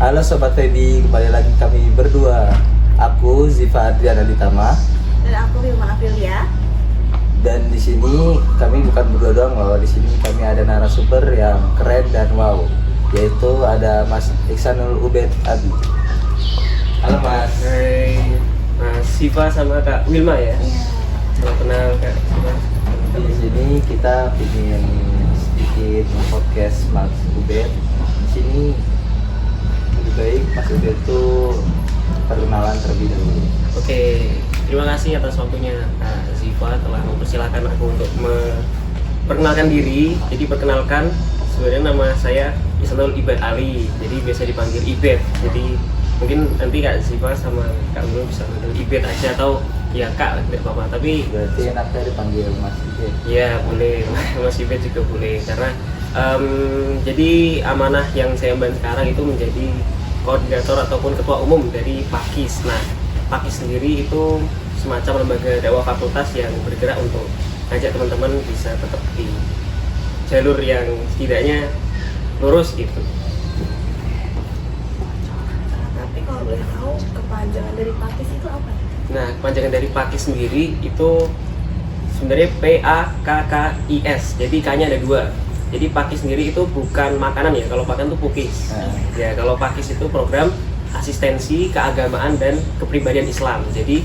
Halo Sobat Feby, kembali lagi kami berdua. Aku Ziva Adriana Ditama. Dan aku Wilma Aprilia. Dan di sini kami bukan berdua doang loh. Di sini kami ada narasumber yang keren dan wow, yaitu ada Mas Iksanul Ubed Abi. Halo Mas. Hai, Mas Siva sama Kak Wilma ya. Salam kenal Kak Siva. Di sini kita ingin sedikit podcast Mas Ubed. Di sini lebih baik Mas Ubed itu perkenalan terlebih dahulu. Oke, terima kasih atas waktunya Kak Siva telah mempersilahkan aku untuk memperkenalkan diri. Jadi perkenalkan, sebenarnya nama saya Iksanul Ibad Ali. Jadi biasa dipanggil Ibed. Jadi mungkin nanti Kak Siva sama Kak Wilma bisa manggil Ibed aja atau ya Kak, tidak apa-apa. Tapi Berarti enaknya dipanggil Mas Ubed. ya boleh, Mas Ibed juga boleh karena jadi amanah yang saya emban sekarang itu menjadi koordinator ataupun ketua umum dari Pakis. Nah, Pakis sendiri itu semacam lembaga dakwah fakultas yang bergerak untuk ngajak teman-teman bisa tetap di jalur yang setidaknya lurus gitu. Tapi kalau boleh tahu kepanjangan dari Pakis itu apa? Nah, kepanjangan dari Pakis sendiri itu sebenarnya PAKKIS. Jadi K-nya ada 2. Jadi Pakis sendiri itu bukan makanan ya. Kalau makan tuh pukis. Ya, kalau Pakis itu program asistensi keagamaan dan kepribadian Islam. Jadi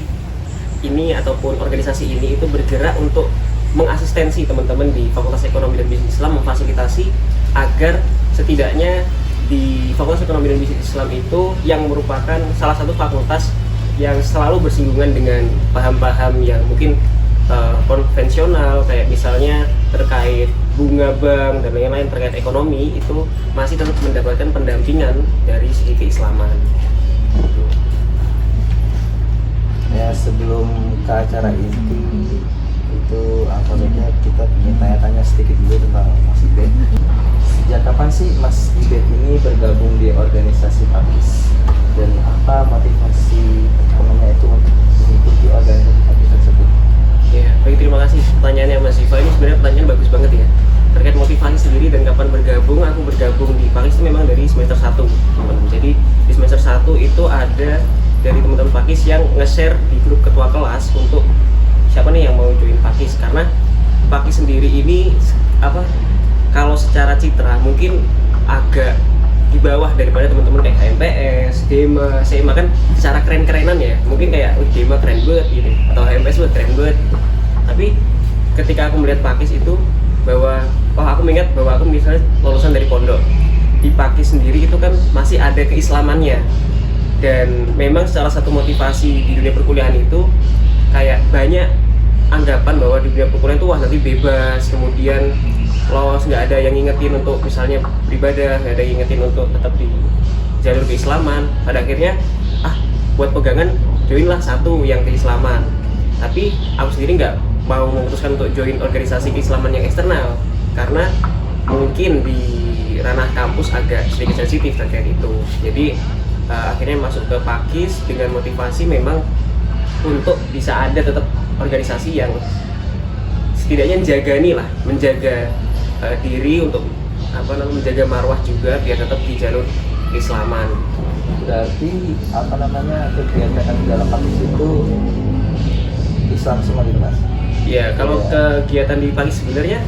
ini ataupun organisasi ini itu bergerak untuk mengasistensi teman-teman di Fakultas Ekonomi dan Bisnis Islam, memfasilitasi agar setidaknya di Fakultas Ekonomi dan Bisnis Islam itu yang merupakan salah satu fakultas yang selalu bersinggungan dengan paham-paham yang mungkin konvensional, kayak misalnya terkait bunga bank dan lain-lain terkait ekonomi, itu masih tetap mendapatkan pendampingan dari segi keislaman. Ya, sebelum ke acara inti itu apa saja kita ingin tanya-tanya sedikit dulu tentang Mas Ibed. Sejak kapan sih Mas Ibed ini bergabung di organisasi Pakis dan apa motivasi utamanya itu untuk mengikuti organisasi Pakis tersebut? Ya, baik, terima kasih pertanyaannya Mas Siva. Ini sebenarnya pertanyaan bagus banget ya. Terkait motivasi sendiri dan kapan bergabung, aku bergabung di Pakis itu memang dari semester 1, teman-teman. Jadi di semester 1 itu ada dari teman-teman Pakis yang nge-share di grup ketua kelas untuk siapa nih yang mau join Pakis, karena Pakis sendiri ini apa, kalau secara citra mungkin agak di bawah daripada teman-teman kayak HMPS, DEMA, SMA kan secara keren-kerenan ya. Mungkin kayak DEMA keren banget gitu, atau HMPS banget keren banget. Tapi ketika aku melihat Pakis itu bahwa aku mengingat bahwa aku misalnya lulusan dari pondok, di Pakis sendiri itu kan masih ada keislamannya. Dan memang salah satu motivasi di dunia perkuliahan itu kayak banyak anggapan bahwa di dunia perkuliahan itu wah nanti bebas, kemudian lolos, nggak ada yang ngingetin untuk misalnya beribadah, nggak ada yang ngingetin untuk tetap di jalur keislaman. Pada akhirnya buat pegangan joinlah satu yang keislaman. Tapi aku sendiri nggak mau memutuskan untuk join organisasi keislaman yang eksternal karena mungkin di ranah kampus agak sedikit sensitif terkait itu. Jadi akhirnya masuk ke Pakis dengan motivasi memang untuk bisa ada tetap organisasi yang setidaknya menjaga diri untuk menjaga marwah juga biar tetap di jalur keislaman. Berarti kegiatan di dalam Pakis itu Islam semua gitu Mas? Ya, kalau kegiatan di Pakis sebenarnya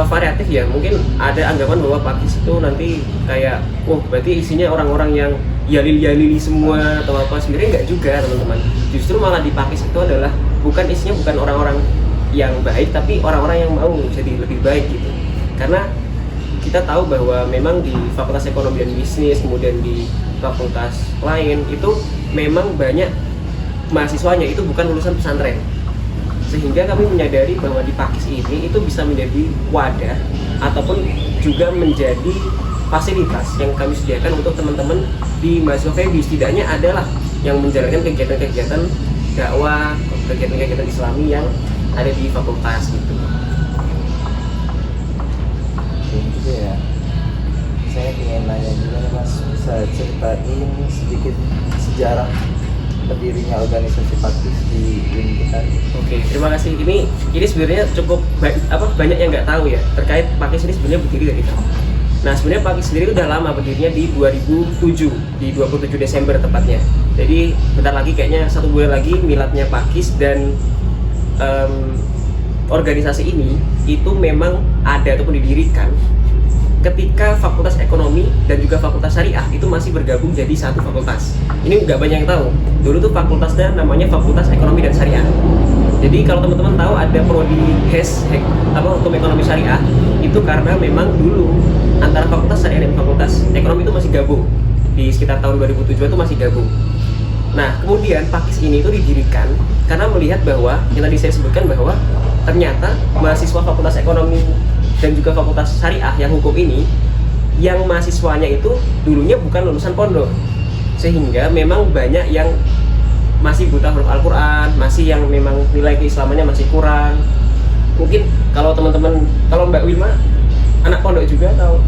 variatif ya. Mungkin ada anggapan bahwa Pakis itu nanti kayak berarti isinya orang-orang yang yalili semua atau apa. Sebenarnya enggak juga teman-teman. Justru malah di Pakis itu adalah isinya bukan orang-orang yang baik, tapi orang-orang yang mau jadi lebih baik gitu. Karena kita tahu bahwa memang di Fakultas Ekonomi dan Bisnis, kemudian di fakultas lain itu memang banyak mahasiswanya itu bukan lulusan pesantren. Sehingga kami menyadari bahwa di Pakis ini itu bisa menjadi wadah ataupun juga menjadi fasilitas yang kami sediakan untuk teman-teman di mahasiswa Feby. Setidaknya adalah yang menjalankan kegiatan-kegiatan dakwah, kegiatan-kegiatan Islami yang ada di fakultas gitu. Gitu ya. Saya ingin nanya juga nih Mas, bisa ceritain sedikit sejarah berdirinya organisasi Pakis di kita? Oke, terima kasih. Ini sebenarnya cukup banyak yang nggak tahu ya terkait Pakis ini sebenarnya berdiri dari kapan. Nah sebenarnya Pakis sendiri udah lama berdirinya di 2007, di 27 Desember tepatnya. Jadi bentar lagi kayaknya 1 bulan lagi miladnya Pakis, dan organisasi ini itu memang ada ataupun didirikan ketika Fakultas Ekonomi dan juga Fakultas Syariah itu masih bergabung jadi satu fakultas. Ini nggak banyak yang tahu. Dulu tuh fakultasnya namanya Fakultas Ekonomi dan Syariah. Jadi kalau teman-teman tahu ada prodi Hukum Ekonomi Syariah, itu karena memang dulu antara Fakultas Syariah dan Fakultas Ekonomi itu masih gabung. Di sekitar tahun 2007 itu masih gabung. Nah, kemudian Pakis ini itu didirikan karena melihat bahwa yang tadi saya sebutkan bahwa ternyata mahasiswa Fakultas Ekonomi dan juga Fakultas Syariah yang hukum ini, yang mahasiswanya itu dulunya bukan lulusan pondok, sehingga memang banyak yang masih buta huruf Al-Quran, masih yang memang nilai keislamannya masih kurang. Mungkin kalau teman-teman, kalau Mbak Wilma anak pondok juga atau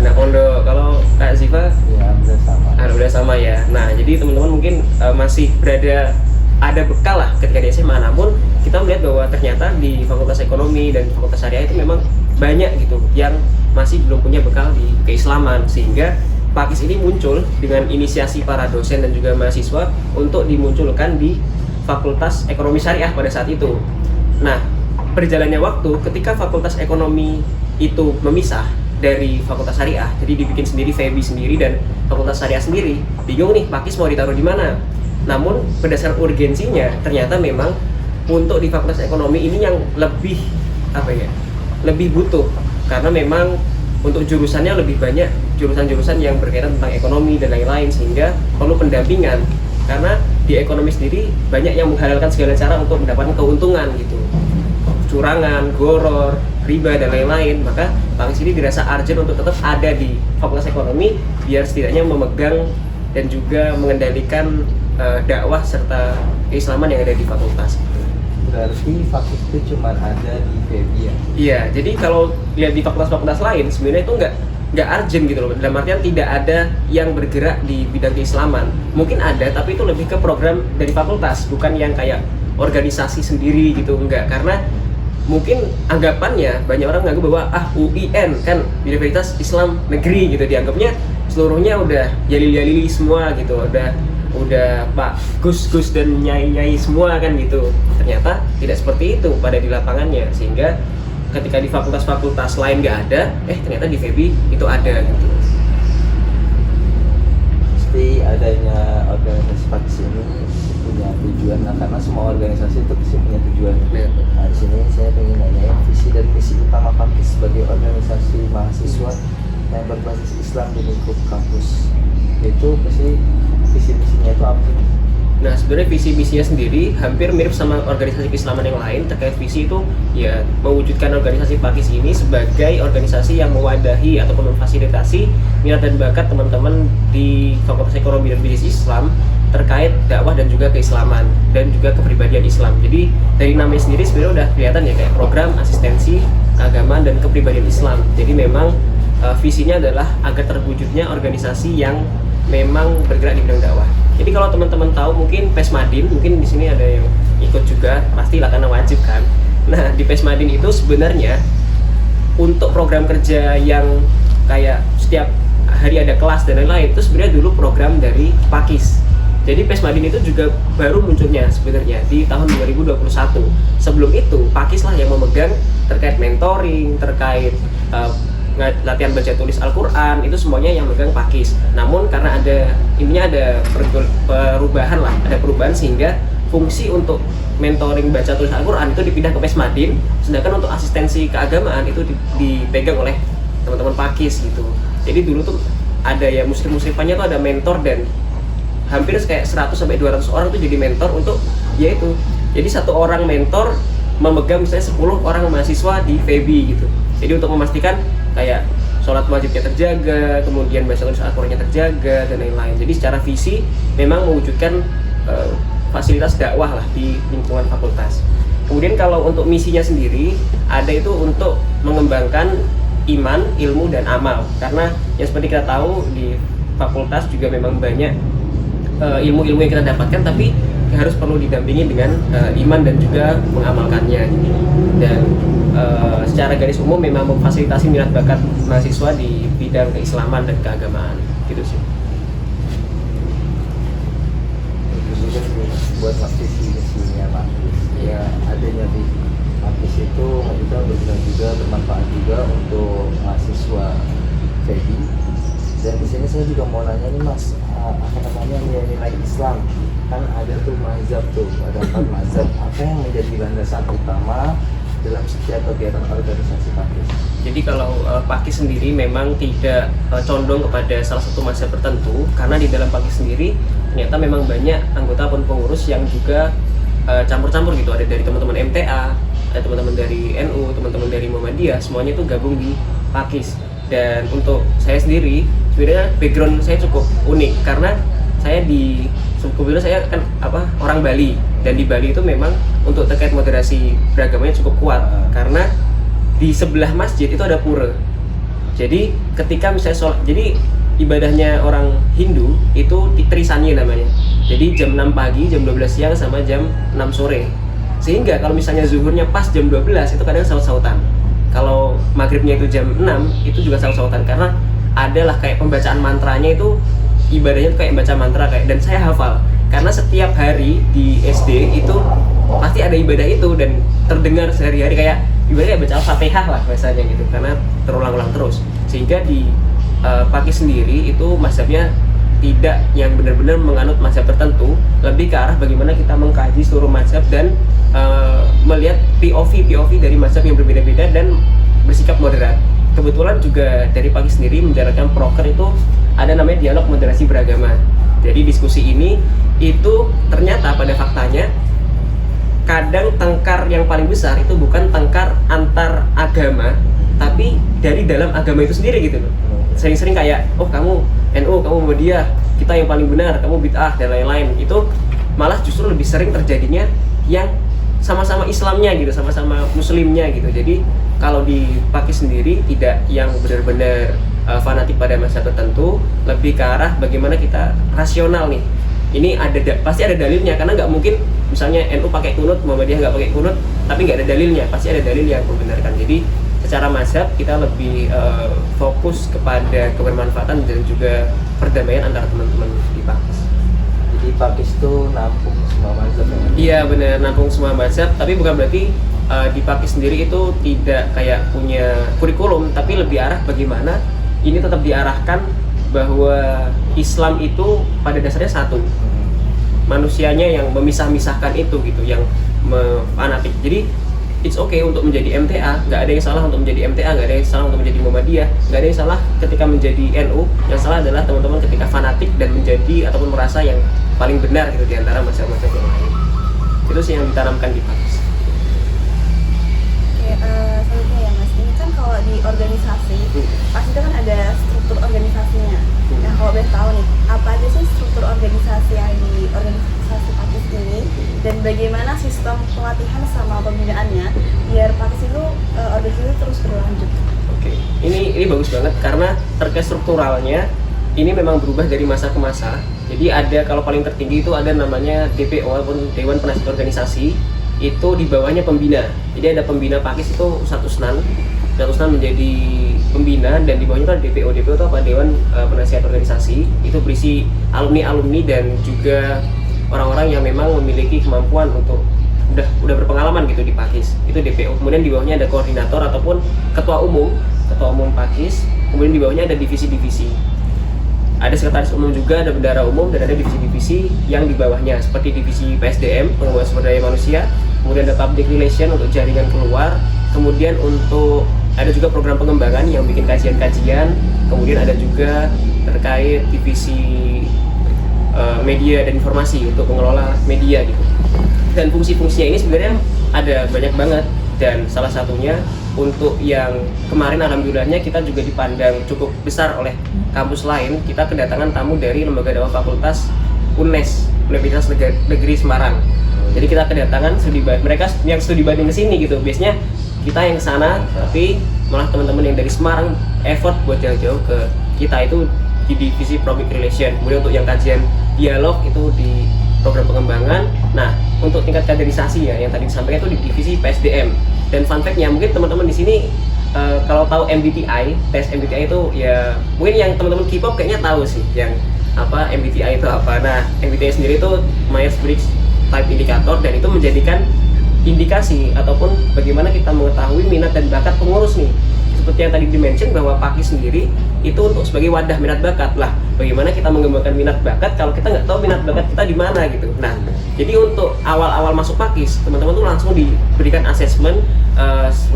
anak pondok, kalau Kak Ziva Ya, udah sama. udah sama ya. Nah, jadi teman-teman mungkin masih ada bekal lah ketika di SMA. Namun kita melihat bahwa ternyata di Fakultas Ekonomi dan Fakultas Syariah itu memang banyak gitu yang masih belum punya bekal di keislaman, sehingga Pakis ini muncul dengan inisiasi para dosen dan juga mahasiswa untuk dimunculkan di Fakultas Ekonomi Syariah pada saat itu. Nah, berjalannya waktu ketika Fakultas Ekonomi itu memisah dari Fakultas Syariah, jadi dibikin sendiri FEBI sendiri dan Fakultas Syariah sendiri, bingung nih Pakis mau ditaruh di mana. Namun berdasarkan urgensinya ternyata memang untuk di Fakultas Ekonomi ini yang lebih lebih butuh, karena memang untuk jurusannya lebih banyak jurusan-jurusan yang berkaitan tentang ekonomi dan lain-lain, sehingga perlu pendampingan. Karena di ekonomi sendiri banyak yang menghalalkan segala cara untuk mendapatkan keuntungan gitu, curangan, goror, riba dan lain-lain. Maka Pakis ini dirasa urgent untuk tetap ada di Fakultas Ekonomi biar setidaknya memegang dan juga mengendalikan dakwah serta keislaman yang ada di fakultas. Berarti Fakis itu cuma ada di FEBI ya? Iya, jadi kalau lihat di fakultas-fakultas lain sebenarnya itu nggak urgent gitu loh. Dalam artian tidak ada yang bergerak di bidang keislaman. Mungkin ada, tapi itu lebih ke program dari fakultas, bukan yang kayak organisasi sendiri gitu, enggak. Karena mungkin anggapannya banyak orang menganggap bahwa UIN kan Universitas Islam Negeri gitu, dianggapnya seluruhnya udah yali-yali semua gitu, udah Pak Gus dan nyai-nyai semua kan gitu. Ternyata tidak seperti itu pada di lapangannya, sehingga ketika di fakultas-fakultas lain nggak ada, ternyata di FEBI itu ada gitu. Pasti adanya organisasi Pakis ini punya tujuan, karena semua organisasi itu pasti punya tujuan. Nah, di sini saya ingin nanya visi dan misi utama Pakis sebagai organisasi mahasiswa yang berbasis Islam di lingkup kampus. Itu pasti visi misinya itu apa? Nah, sebenarnya visi misinya sendiri hampir mirip sama organisasi keislaman yang lain. Terkait visi itu ya mewujudkan organisasi Pakis ini sebagai organisasi yang mewadahi ataupun memfasilitasi minat dan bakat teman-teman di Fakultas Ekonomi dan Bisnis Islam terkait dakwah dan juga keislaman dan juga kepribadian Islam. Jadi dari namanya sendiri sebenarnya udah kelihatan ya, kayak program asistensi keagamaan dan kepribadian Islam. Jadi memang visinya adalah agar terwujudnya organisasi yang memang bergerak di bidang dakwah. Jadi kalau teman-teman tahu mungkin Pesmadin, mungkin di sini ada yang ikut juga, pastilah karena wajib kan. Nah, di Pesmadin itu sebenarnya untuk program kerja yang kayak setiap hari ada kelas dan lain-lain, itu sebenarnya dulu program dari Pakis. Jadi Pesmadin itu juga baru munculnya sebenarnya di tahun 2021. Sebelum itu Pakis lah yang memegang terkait mentoring, terkait latihan baca tulis Al-Quran, itu semuanya yang megang Pakis. Namun karena ada perubahan sehingga fungsi untuk mentoring baca tulis Al-Quran itu dipindah ke Pesmadin, sedangkan untuk asistensi keagamaan itu dipegang oleh teman-teman Pakis gitu. Jadi dulu tuh ada ya muslim-muslimannya tuh ada mentor, dan hampir kayak 100-200 orang tuh jadi mentor untuk yaitu. Jadi satu orang mentor memegang misalnya 10 orang mahasiswa di FEBI gitu. Jadi untuk memastikan kayak sholat wajibnya terjaga, kemudian baca tulis Al-Qurannya terjaga dan lain-lain. Jadi secara visi memang mewujudkan fasilitas dakwah lah di lingkungan fakultas. Kemudian kalau untuk misinya sendiri ada itu untuk mengembangkan iman, ilmu dan amal. Karena yang seperti kita tahu di fakultas juga memang banyak ilmu-ilmu yang kita dapatkan, tapi harus perlu didampingi dengan iman dan juga mengamalkannya gitu. Dan secara garis umum memang memfasilitasi minat bakat mahasiswa di bidang keislaman dan keagamaan gitu sih. Itu juga sih buat Pakis misinya Pakis. Ya adanya di Pakis itu kita berguna juga, bermanfaat juga untuk mahasiswa Feby. Dan di sini saya juga mau nanya nih Mas, apa namanya nilai Islam, kan ada tuh mazhab tuh, ada 4 mazhab. Apa yang menjadi landasan utama dalam setiap kegiatan organisasi Pakis? Jadi kalau Pakis sendiri memang tidak condong kepada salah satu mazhab tertentu, karena di dalam Pakis sendiri ternyata memang banyak anggota ataupun pengurus yang juga campur-campur gitu. Ada dari teman-teman MTA, ada teman-teman dari NU, teman-teman dari Muhammadiyah, semuanya itu gabung di Pakis. Dan untuk saya sendiri sebenarnya background saya cukup unik, karena saya kebetulan saya kan orang Bali, dan di Bali itu memang untuk terkait moderasi beragamanya cukup kuat, karena di sebelah masjid itu ada pura. Jadi ketika misalnya sholat, jadi ibadahnya orang Hindu itu Trisanya namanya. Jadi jam 6 pagi, jam 12 siang, sama jam 6 sore. Sehingga kalau misalnya zuhurnya pas jam 12 itu kadang saut-sautan. Kalau maghribnya itu jam 6 itu juga saut-sautan, karena adalah kayak pembacaan mantranya itu ibadahnya itu kayak baca mantra kayak, dan saya hafal karena setiap hari di SD itu pasti ada ibadah itu dan terdengar sehari-hari kayak ibadahnya baca Al-Fatihah lah biasanya gitu, karena terulang-ulang terus. Sehingga di Pakis sendiri itu mazhabnya tidak yang benar-benar menganut mazhab tertentu, lebih ke arah bagaimana kita mengkaji seluruh mazhab dan melihat POV dari mazhab yang berbeda-beda dan bersikap moderat. Kebetulan juga dari Pakis sendiri menjalankan proker itu ada namanya dialog moderasi beragama. Jadi diskusi ini itu ternyata pada faktanya kadang tengkar yang paling besar itu bukan tengkar antar agama, tapi dari dalam agama itu sendiri gitu loh. Sering-sering kayak, oh kamu NU, kamu Muhammadiyah, kita yang paling benar, kamu bid'ah dan lain-lain. Itu malah justru lebih sering terjadinya yang sama-sama Islamnya gitu, sama-sama Muslimnya gitu. Jadi kalau di Pakis sendiri tidak yang benar-benar fanatik pada masa tertentu, lebih ke arah bagaimana kita rasional nih. Ini pasti ada dalilnya, karena nggak mungkin misalnya NU pakai kunut, Muhammadiyah nggak pakai kunut, tapi nggak ada dalilnya. Pasti ada dalil yang membenarkan. Jadi secara mazhab kita lebih fokus kepada kebermanfaatan dan juga perdamaian antara teman-teman di Pakis. Jadi Pakis itu nampung semua mazhab ya? Iya benar, nampung semua mazhab, tapi bukan berarti di Pakis sendiri itu tidak kayak punya kurikulum, tapi lebih arah bagaimana ini tetap diarahkan bahwa Islam itu pada dasarnya satu, manusianya yang memisah-misahkan itu gitu, yang fanatik. Jadi it's okay untuk menjadi MTA, nggak ada yang salah untuk menjadi MTA, nggak ada yang salah untuk menjadi Muhammadiyah, nggak ada yang salah ketika menjadi NU. Yang salah adalah teman-teman ketika fanatik dan menjadi ataupun merasa yang paling benar gitu di antara mazhab-mazhab yang lain. Itu sih yang ditanamkan di Pakis. Oke, selanjutnya ya Mas, ini kan kalau di organisasi pasti itu kan ada struktur organisasinya. Nah kalau boleh tahu nih, apa aja sih struktur organisasi yang di organisasi Pakis ini, dan bagaimana sistem pelatihan sama pembinaannya biar Pakis itu organisasi terus berlanjut? Oke, ini bagus banget karena terkait strukturalnya ini memang berubah dari masa ke masa. Jadi ada, kalau paling tertinggi itu ada namanya DPO ataupun Dewan Penasihat Organisasi, itu di bawahnya pembina. Jadi ada pembina Pakis itu Ustadz Usnan menjadi pembina, dan di bawahnya itu ada DPO. DPO itu apa? Dewan Penasihat Organisasi. Itu berisi alumni dan juga orang-orang yang memang memiliki kemampuan untuk udah berpengalaman gitu di Pakis. Itu DPO. Kemudian di bawahnya ada koordinator ataupun ketua umum Pakis. Kemudian di bawahnya ada divisi-divisi. Ada sekretaris umum juga, ada bendahara umum, dan ada divisi-divisi yang di bawahnya seperti divisi PSDM, pengembangan sumber daya manusia, kemudian ada public relation untuk jaringan keluar, kemudian untuk ada juga program pengembangan yang bikin kajian-kajian, kemudian ada juga terkait divisi media dan informasi untuk mengelola media gitu. Dan fungsi-fungsinya ini sebenarnya ada banyak banget, dan salah satunya untuk yang kemarin alhamdulillahnya kita juga dipandang cukup besar oleh kampus lain. Kita kedatangan tamu dari Lembaga Dakwah Fakultas UNES, Universitas Negeri Semarang. Jadi kita kedatangan mereka yang studi banding ke sini gitu. Biasanya kita yang ke sana, tapi malah teman-teman yang dari Semarang effort buat jauh-jauh ke kita itu di divisi public relation. Kemudian untuk yang kajian dialog itu di program pengembangan. Nah, untuk tingkat kaderisasi ya yang tadi disampaikan itu di divisi PSDM. Dan fun fact-nya mungkin teman-teman di sini kalau tahu MBTI, tes MBTI itu ya mungkin yang teman-teman K-pop kayaknya tahu sih yang apa MBTI itu apa. Nah, MBTI sendiri itu Myers-Briggs Type Indicator, dan itu menjadikan indikasi ataupun bagaimana kita mengetahui minat dan bakat pengurus nih. Seperti yang tadi dimention bahwa PAKIS sendiri itu untuk sebagai wadah minat bakat lah. Bagaimana kita mengembangkan minat bakat kalau kita nggak tahu minat bakat kita di mana gitu. Nah, jadi untuk awal-awal masuk PAKIS, teman-teman tuh langsung diberikan assessment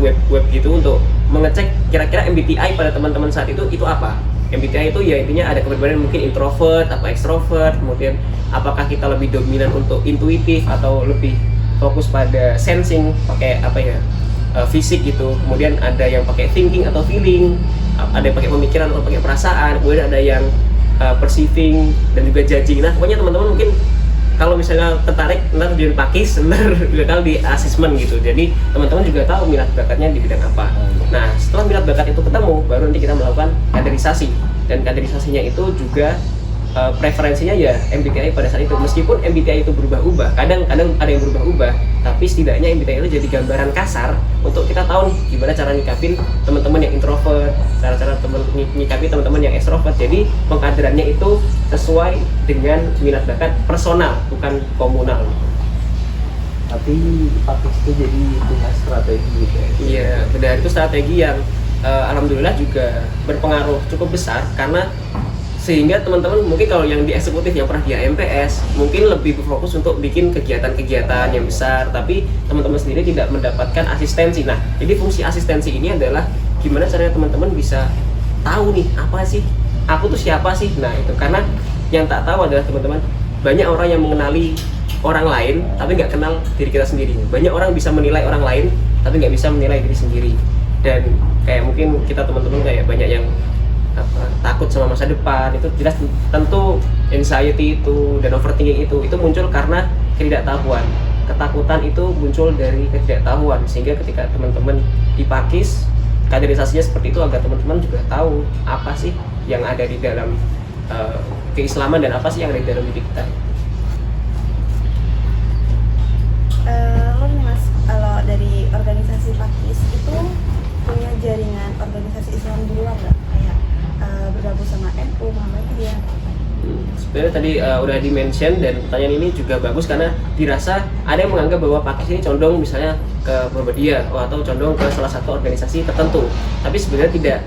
web gitu untuk mengecek kira-kira MBTI pada teman-teman saat itu apa. MBTI itu ya intinya ada kepribadian mungkin introvert, apa ekstrovert, kemudian apakah kita lebih dominan untuk intuitif atau lebih fokus pada sensing pakai apa ya fisik gitu, kemudian ada yang pakai thinking atau feeling, ada yang pakai pemikiran atau pakai perasaan, kemudian ada yang perceiving dan juga judging. Nah pokoknya teman-teman mungkin kalau misalnya tertarik ntar di PAKIS ntar bakal di assessment gitu, jadi teman-teman juga tahu minat bakatnya di bidang apa. Nah setelah minat bakat itu ketemu baru nanti kita melakukan kaderisasi, dan kaderisasinya itu juga preferensinya ya MBTI pada saat itu. Meskipun MBTI itu berubah-ubah, kadang ada yang berubah-ubah, tapi setidaknya MBTI itu jadi gambaran kasar untuk kita tahu nih gimana cara nyikapin teman-teman yang introvert, cara nyikapi teman-teman yang extrovert. Jadi pengkaderannya itu sesuai dengan minat bakat personal, bukan komunal. Tapi PAKIS itu jadi punya strategi gitu ya? Iya, benar, itu strategi yang alhamdulillah juga berpengaruh cukup besar, karena sehingga teman-teman mungkin kalau yang di eksekutif yang pernah di AMPS mungkin lebih berfokus untuk bikin kegiatan-kegiatan yang besar, tapi teman-teman sendiri tidak mendapatkan asistensi. Nah, jadi fungsi asistensi ini adalah gimana caranya teman-teman bisa tahu nih apa sih aku tuh siapa sih. Nah itu karena yang tak tahu adalah teman-teman, banyak orang yang mengenali orang lain tapi nggak kenal diri kita sendiri. Banyak orang bisa menilai orang lain tapi nggak bisa menilai diri sendiri. Dan kayak mungkin kita teman-teman kayak banyak yang takut sama masa depan, itu jelas tentu anxiety itu dan overthinking itu muncul karena ketidaktahuan. Ketakutan itu muncul dari ketidaktahuan, sehingga ketika teman-teman di PAKIS kaderisasinya seperti itu agar teman-teman juga tahu apa sih yang ada di dalam keislaman dan apa sih yang ada di dalam diri kita. Lalu nih Mas, kalau dari organisasi PAKIS itu punya jaringan organisasi Islam di luar nggak? Kayak bergabung sama NU, Muhammadiyah. Sebenarnya tadi udah di-mention, dan pertanyaan ini juga bagus karena dirasa ada yang menganggap bahwa PAKIS ini condong misalnya ke Muhammadiyah atau condong ke salah satu organisasi tertentu. Tapi sebenarnya tidak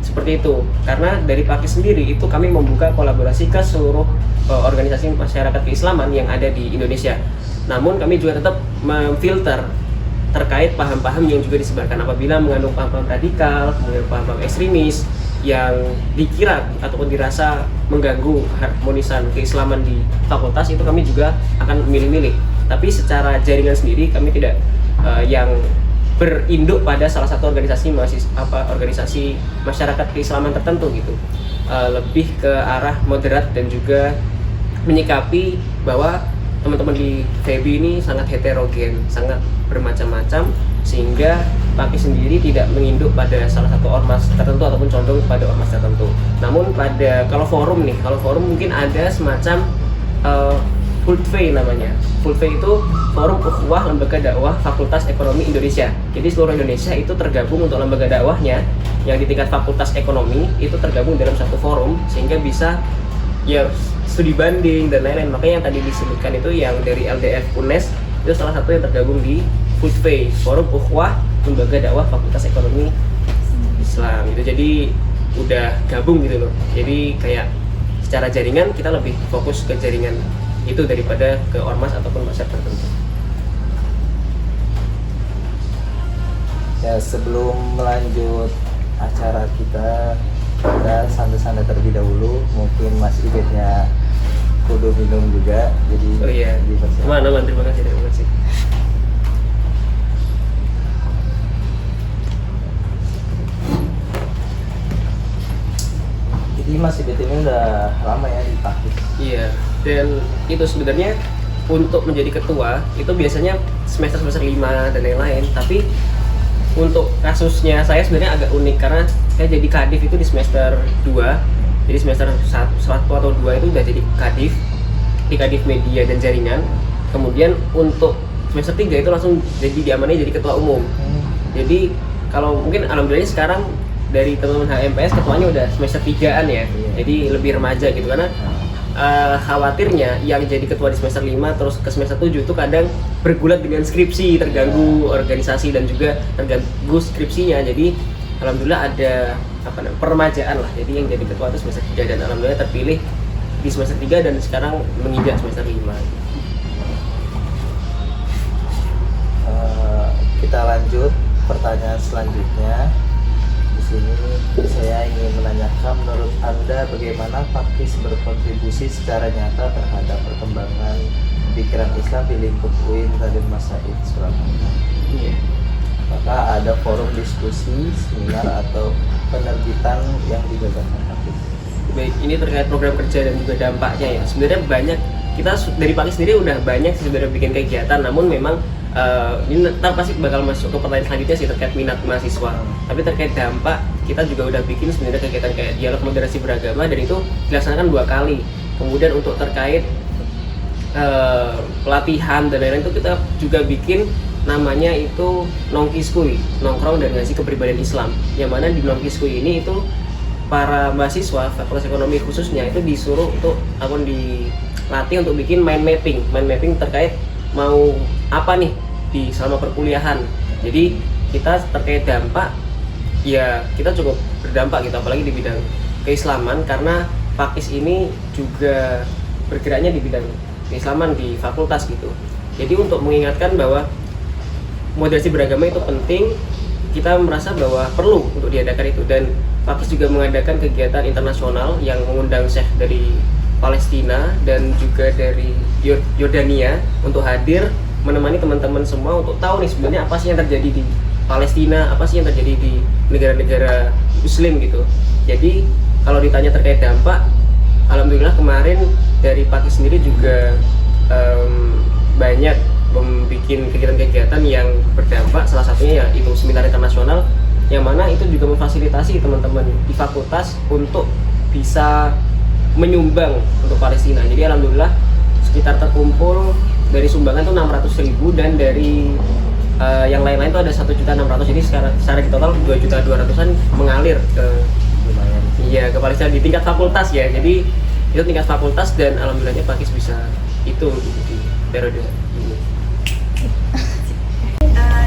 seperti itu, karena dari PAKIS sendiri itu kami membuka kolaborasi ke seluruh organisasi masyarakat keislaman yang ada di Indonesia. Namun kami juga tetap memfilter terkait paham-paham yang juga disebarkan. Apabila mengandung paham-paham radikal, kemudian paham-paham ekstremis yang dikira ataupun dirasa mengganggu harmonisan keislaman di fakultas, itu kami juga akan milih-milih. Tapi secara jaringan sendiri kami tidak yang berinduk pada salah satu organisasi organisasi masyarakat keislaman tertentu gitu. Lebih ke arah moderat dan juga menyikapi bahwa teman-teman di FEBI ini sangat heterogen, sangat bermacam-macam, sehingga PAKIS sendiri tidak menginduk pada salah satu ormas tertentu ataupun condong pada ormas tertentu. Namun kalau forum mungkin ada semacam FULTFE namanya. FULTFE itu Forum Ukhuwah Lembaga Dakwah Fakultas Ekonomi Indonesia. Jadi seluruh Indonesia itu tergabung untuk lembaga dakwahnya yang di tingkat Fakultas Ekonomi itu tergabung dalam satu forum, sehingga bisa ya studi banding dan lain-lain. Makanya yang tadi disebutkan itu yang dari LDF UNES itu salah satu yang tergabung di FULTFE, Forum Ukhuwah Lembaga Dakwah Fakultas Ekonomi Islam gitu. Jadi udah gabung gitu loh. Jadi kayak secara jaringan kita lebih fokus ke jaringan itu daripada ke ormas ataupun masyarakat tertentu. Ya, sebelum melanjut acara kita santai-santai terlebih dahulu. Mungkin Mas Ibetnya kudu minum juga, jadi oh iya, aman, terima kasih. Jadi Mas Ibet ini udah lama ya di PAKIS. Iya, dan itu sebenarnya untuk menjadi ketua itu biasanya semester 5 dan lain-lain, tapi untuk kasusnya saya sebenarnya agak unik karena saya jadi kadif itu di semester 2. Jadi semester 1 atau 2 itu udah jadi kadif. Ikadif Media dan Jaringan. Kemudian untuk semester 3 itu langsung jadi diamani jadi ketua umum. Jadi kalau mungkin alhamdulillah sekarang dari teman-teman HMPS ketuanya udah semester 3-an ya. Jadi lebih remaja gitu, karena khawatirnya yang jadi ketua di semester 5 terus ke semester 7 itu kadang bergulat dengan skripsi, terganggu organisasi dan juga terganggu skripsinya. Jadi alhamdulillah ada peremajaan lah. Jadi yang jadi ketua itu semester 3 dan alhamdulillah terpilih di semester 3 dan sekarang menginjak semester 5. Kita lanjut pertanyaan selanjutnya. Di sini saya ingin menanyakan, menurut Anda bagaimana Pakis berkontribusi secara nyata terhadap perkembangan pikiran Islam di lingkup UIN Raden Mas Said Surabaya? Iya. Apakah ada forum diskusi, seminar atau penerbitan yang digagaskan Pakis? Baik, ini terkait program kerja dan juga dampaknya ya. Sebenarnya banyak, kita dari Pakis sendiri udah banyak sebenarnya bikin kegiatan, namun memang ini ntar pasti bakal masuk ke pertanyaan selanjutnya sih terkait minat mahasiswa. Tapi terkait dampak, kita juga udah bikin sebenarnya kegiatan kayak dialog moderasi beragama dan itu dilaksanakan 2 kali. Kemudian untuk terkait pelatihan dan lain-lain itu kita juga bikin namanya itu Nongkiskuy, nongkrong dan ngaji kepribadian Islam. Yang mana di Nongkiskuy ini itu para mahasiswa Fakultas Ekonomi khususnya itu disuruh untuk dilatih untuk bikin mind mapping terkait mau apa nih di selama perkuliahan. Jadi kita terkait dampak ya kita cukup berdampak gitu, apalagi di bidang keislaman karena Pakis ini juga bergeraknya di bidang keislaman di fakultas gitu. Jadi untuk mengingatkan bahwa moderasi beragama itu penting, kita merasa bahwa perlu untuk diadakan itu. Dan Pakis juga mengadakan kegiatan internasional yang mengundang syekh dari Palestina dan juga dari Yordania untuk hadir menemani teman-teman semua untuk tahu nih sebenarnya apa sih yang terjadi di Palestina, apa sih yang terjadi di negara-negara Muslim gitu. Jadi kalau ditanya terkait dampak, alhamdulillah kemarin dari Pakis sendiri juga banyak membuat kegiatan-kegiatan yang berdampak. Salah satunya ya itu seminar internasional yang mana itu juga memfasilitasi teman-teman di fakultas untuk bisa menyumbang untuk Palestina. Jadi alhamdulillah sekitar terkumpul dari sumbangan itu 600.000 dan dari yang lain-lain itu ada 1.600.000. Jadi secara di total 2.200.000-an mengalir ke Lumayan. iya ke Palestina di tingkat fakultas ya. Jadi itu tingkat fakultas dan alhamdulillahnya Pakis bisa itu di periode ini.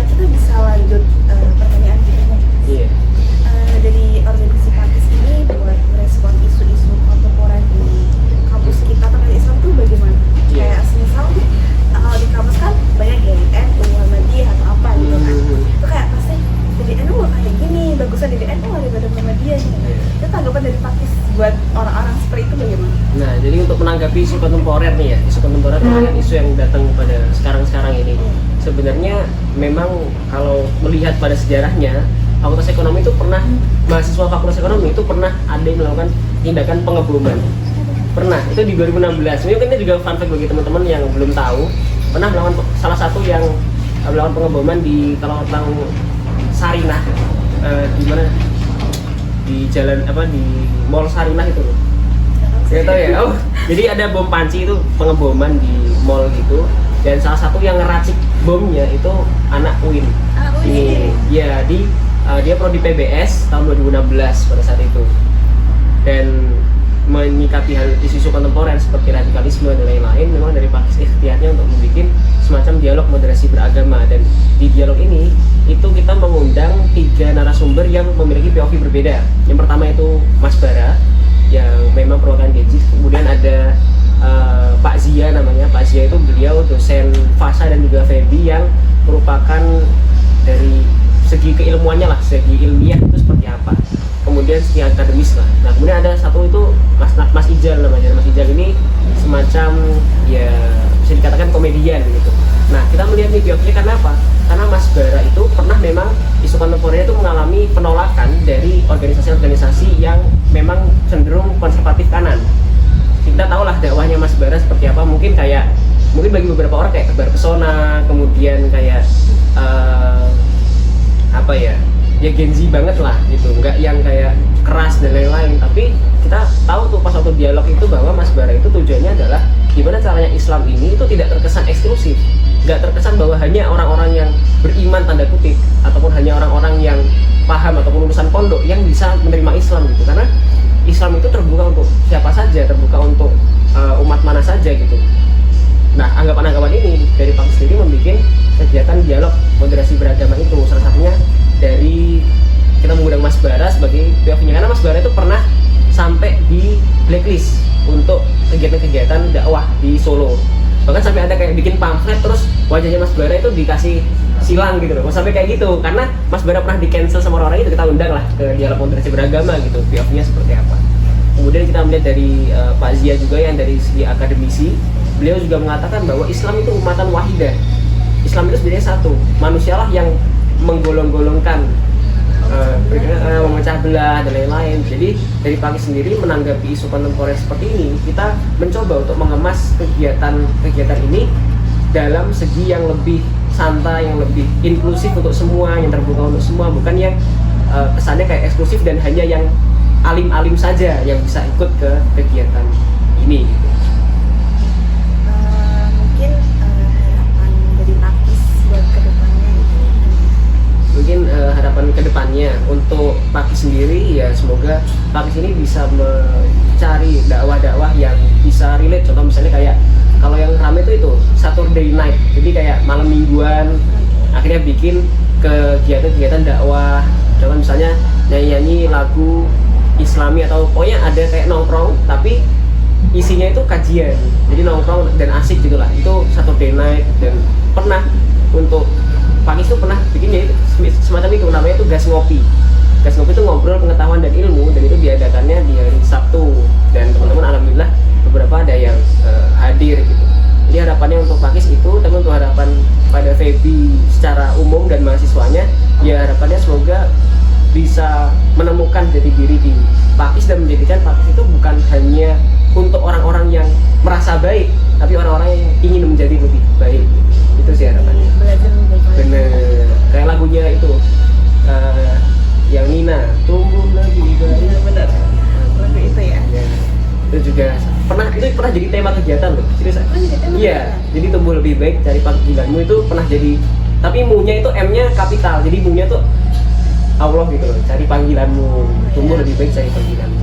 Kita bisa lanjut pertanyaan berikutnya. Iya. Dari organisasi Pakis ini buat merespon isu-isu kontemporer di kampus kita terkait Islam tuh bagaimana? Kayak misal kalau di kampus kan banyak ya NU, Muhammadiyah atau apa gitu kan. Itu kayak pasti jadi NU kayak gini, bagusnya dari NU daripada Muhammadiyah gitu. Itu tanggapan dari Pakis buat orang-orang seperti itu bagaimana? Nah, jadi untuk menanggapi isu kontemporer nih ya, isu kontemporer terkait isu yang datang pada sekarang-sekarang ini. Sebenarnya memang kalau melihat pada sejarahnya, Fakultas Ekonomi itu pernah, mahasiswa Fakultas Ekonomi itu pernah ada yang melakukan tindakan pengeboman. Pernah, itu di 2016. Ini kan juga fun fact bagi teman-teman yang belum tahu. Pernah melakukan salah satu yang melakukan pengeboman di Telotang Sarinah, di mana? Di jalan di Mall Sarinah itu loh. Saya tahu ya. Oh, jadi ada bom panci itu pengeboman di mall gitu. Dan salah satu yang ngeracik bomnya itu anak UIN. Ini ya dia prodi PBS tahun 2016 pada saat itu. Dan menyikapi hal isu-isu kontemporer seperti radikalisme dan lain-lain, memang dari Pakis ikhtiarnya untuk membuat semacam dialog moderasi beragama. Dan di dialog ini itu kita mengundang 3 narasumber yang memiliki POV berbeda. Yang pertama itu Mas Bara yang memang perwakilan Genjis. Kemudian ada Pak Zia namanya. Pak Zia itu beliau dosen Fasa dan juga Febi yang merupakan dari segi keilmuannya lah, segi ilmiah itu seperti apa. Kemudian segi akademis lah. Nah kemudian ada satu itu Mas Ijal namanya. Mas Ijal ini semacam ya bisa dikatakan komedian gitu. Nah kita melihat nih POV-nya karena apa? Karena Mas Bara itu pernah memang isu kontemporer itu mengalami penolakan dari organisasi-organisasi yang memang cenderung konservatif kanan. Kita tahulah dakwahnya Mas Bara seperti apa. Mungkin bagi beberapa orang kayak tebar pesona, kemudian kayak ya Gen Z banget lah gitu, nggak yang kayak keras dan lain-lain. Tapi kita tahu tuh pas waktu dialog itu bahwa Mas Bara itu tujuannya adalah gimana caranya Islam ini itu tidak terkesan eksklusif, nggak terkesan bahwa hanya orang-orang yang beriman tanda kutip ataupun hanya orang-orang yang paham ataupun lulusan pondok yang bisa menerima Islam gitu. Karena Islam itu terbuka untuk siapa saja, terbuka untuk umat mana saja gitu. Nah, anggapan-anggapan ini dari Pakis sendiri membuat kegiatan dialog moderasi beragama itu. Salah satunya dari kita mengundang Mas Bara sebagai POV-nya, karena Mas Bara itu pernah sampai di blacklist untuk kegiatan-kegiatan dakwah di Solo. Bahkan sampai ada kayak bikin pamflet terus wajahnya Mas Bara itu dikasih silang gitu loh. Sampai kayak gitu karena Mas Bara pernah di-cancel sama orang-orang itu, kita undang lah ke dialog moderasi beragama gitu, POV-nya seperti apa. Kemudian kita melihat dari Pak Zia juga yang dari segi akademisi, beliau juga mengatakan bahwa Islam itu umatan wahidah. Islam itu sebenarnya satu, manusialah yang menggolong-golongkan, memecah belah dan lain-lain. Jadi dari Pakis sendiri menanggapi isu kontemporer seperti ini, kita mencoba untuk mengemas kegiatan ini dalam segi yang lebih santai, yang lebih inklusif untuk semua, yang terbuka untuk semua, bukan yang kesannya kayak eksklusif dan hanya yang alim-alim saja yang bisa ikut ke kegiatan ini gitu. Mungkin harapan dari Pakis buat kedepannya itu Mungkin harapan kedepannya untuk Pakis sendiri ya semoga Pakis ini bisa mencari dakwah-dakwah yang bisa relate. Contoh misalnya kayak kalau yang rame itu Saturday night, jadi kayak malam mingguan akhirnya bikin kegiatan-kegiatan dakwah. Contoh misalnya nyanyi lagu Islami atau pokoknya ada kayak nongkrong tapi isinya itu kajian, jadi nongkrong dan asik gitulah. Itu Saturday night. Dan pernah untuk Pakis itu pernah bikin ya semacam itu, namanya itu gas ngopi. Gas ngopi itu ngobrol pengetahuan dan ilmu, dan itu diadakannya di hari Sabtu, dan teman-teman alhamdulillah beberapa ada yang hadir gitu. Jadi harapannya untuk Pakis itu, tapi untuk harapan pada Febi secara umum dan mahasiswanya ya harapannya semoga bisa menemukan jati diri di Pakis dan menjadikan Pakis itu bukan hanya untuk orang-orang yang merasa baik, tapi orang-orang yang ingin menjadi lebih baik. Itu sih harapannya. belajar lebih baik. Bener, kayak lagunya itu yang Nina, tumbuh lagi baik. Benar, lagu itu ya. Ya, itu juga pernah jadi tema kegiatan loh, serius. Iya, jadi tumbuh lebih baik cari panggilanmu itu pernah jadi, tapi mu-nya itu M-nya kapital, jadi mu-nya tuh Allah gitu loh, cari panggilanmu, tumbuh lebih baik cari panggilanmu.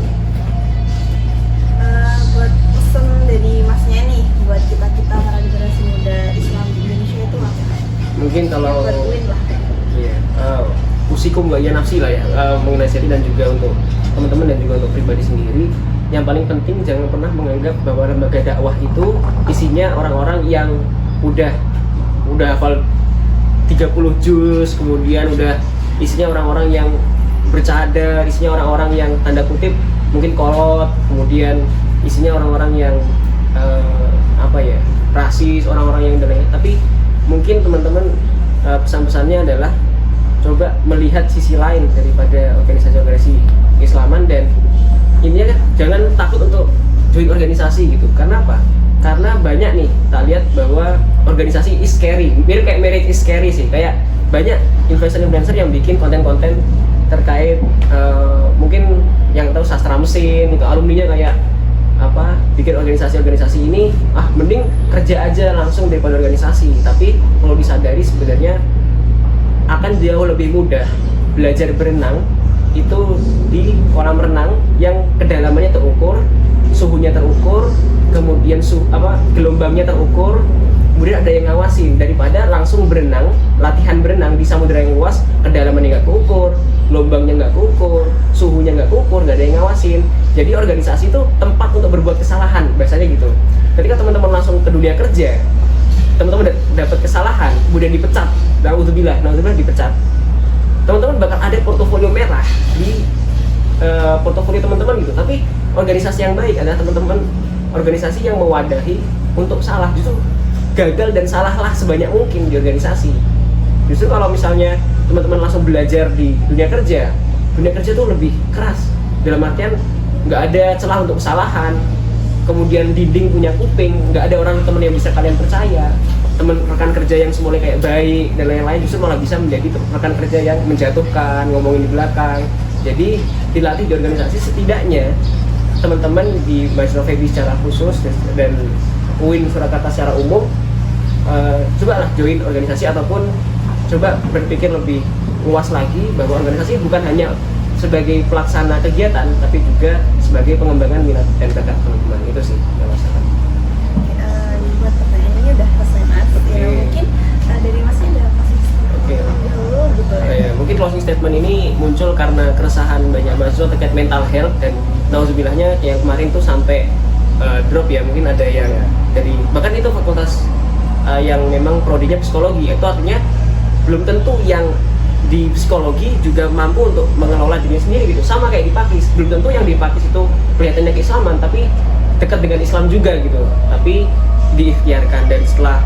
Buat pesan dari Masnya nih buat kita para generasi muda Islam di Indonesia itu apa? Mungkin kalau Buat Win lah. iya, usikum gak ya nafsi lah ya, mengenasihati dan juga untuk teman-teman dan juga untuk pribadi sendiri. Yang paling penting jangan pernah menganggap bahwa lembaga dakwah itu isinya orang-orang yang udah hafal 30 juz, kemudian udah isinya orang-orang yang bercadar, isinya orang-orang yang tanda kutip mungkin kolot, kemudian isinya orang-orang yang rasis, orang-orang yang lain. Tapi mungkin teman-teman pesan-pesannya adalah coba melihat sisi lain daripada organisasi-organisasi Islaman, dan ini kan jangan takut untuk join organisasi gitu. Karena apa? Karena banyak nih kita lihat bahwa organisasi is scary, mirip kayak marriage is scary sih. Kayak banyak influencer yang bikin konten-konten terkait mungkin yang tahu sastra mesin itu, alumninya kayak bikin organisasi ini mending kerja aja langsung daripada organisasi. Tapi kalau disadari sebenarnya akan jauh lebih mudah belajar berenang itu di kolam renang yang kedalamannya terukur, suhunya terukur, kemudian gelombangnya terukur, kemudian ada yang ngawasin, daripada langsung berenang, latihan berenang di samudera yang luas, kedalamannya nggak keukur, gelombangnya nggak keukur, suhunya nggak keukur, nggak ada yang ngawasin. Jadi organisasi itu tempat untuk berbuat kesalahan, biasanya gitu. Ketika teman-teman langsung ke dunia kerja, teman-teman dapat kesalahan, kemudian dipecat, naudzubillah dipecat, teman-teman bakal ada portofolio merah di portofolio teman-teman gitu. Tapi organisasi yang baik adalah teman-teman organisasi yang mewadahi untuk salah, justru gagal dan salahlah sebanyak mungkin di organisasi. Justru kalau misalnya teman-teman langsung belajar di dunia kerja tuh lebih keras, dalam artian nggak ada celah untuk kesalahan, kemudian dinding punya kuping, nggak ada orang teman yang bisa kalian percaya, teman rekan kerja yang semuanya kayak baik dan lain-lain, justru malah bisa menjadi rekan kerja yang menjatuhkan, ngomongin di belakang. Jadi dilatih di organisasi setidaknya teman-teman di mahasiswa FEBI secara khusus dan UIN Surakarta secara umum, cobalah join organisasi ataupun coba berpikir lebih luas lagi bahwa organisasi bukan hanya sebagai pelaksana kegiatan tapi juga sebagai pengembangan minat dan bakat teman-teman. Itu sih yang masalah. Buat pertanyaannya udah selesai Mas. Oke. Ya, mungkin dari Masnya ada masih Oke. dulu gitu ya. Ya, mungkin closing statement ini muncul karena keresahan banyak mahasiswa terkait mental health, dan nauzubillahnya yang kemarin tuh sampai drop ya. Mungkin ada yang dari bahkan itu fakultas yang memang prodinya psikologi, itu artinya belum tentu yang di psikologi juga mampu untuk mengelola dirinya sendiri gitu. Sama kayak di Pakis, belum tentu yang di Pakis itu kelihatannya keislaman tapi dekat dengan Islam juga gitu, tapi diikhtiarkan. Dan setelah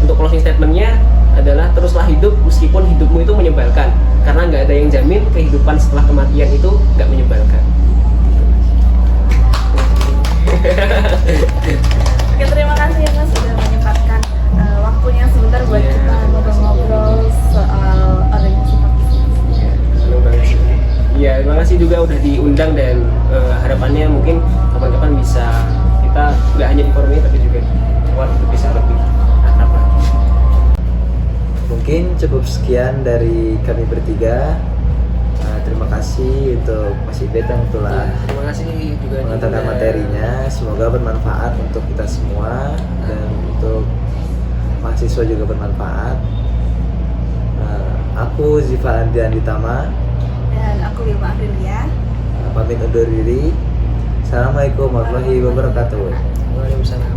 untuk closing statementnya adalah teruslah hidup meskipun hidupmu itu menyebalkan, karena nggak ada yang jamin kehidupan setelah kematian itu nggak menyebalkan. Oke, terima kasih ya Mas sudah menyempatkan waktunya sebentar buat Iya, kita ngobrol-ngobrol soal organisasi Pakis. Senang banget sih. Iya, terima kasih juga udah diundang, dan harapannya mungkin kapan-kapan bisa kita nggak hanya di forum ini tapi juga luar itu bisa lebih akrab lah. Mungkin cukup sekian dari kami bertiga. Terima kasih untuk Mas Ibet yang telah Terima kasih juga mengantarkan materinya. Semoga bermanfaat untuk kita semua dan untuk mahasiswa juga bermanfaat. Aku Ziva Andrian Ditama, Dan aku Wilma Aprilia. pamit undur diri. Assalamualaikum warahmatullahi wabarakatuh. Waalaikumsalam.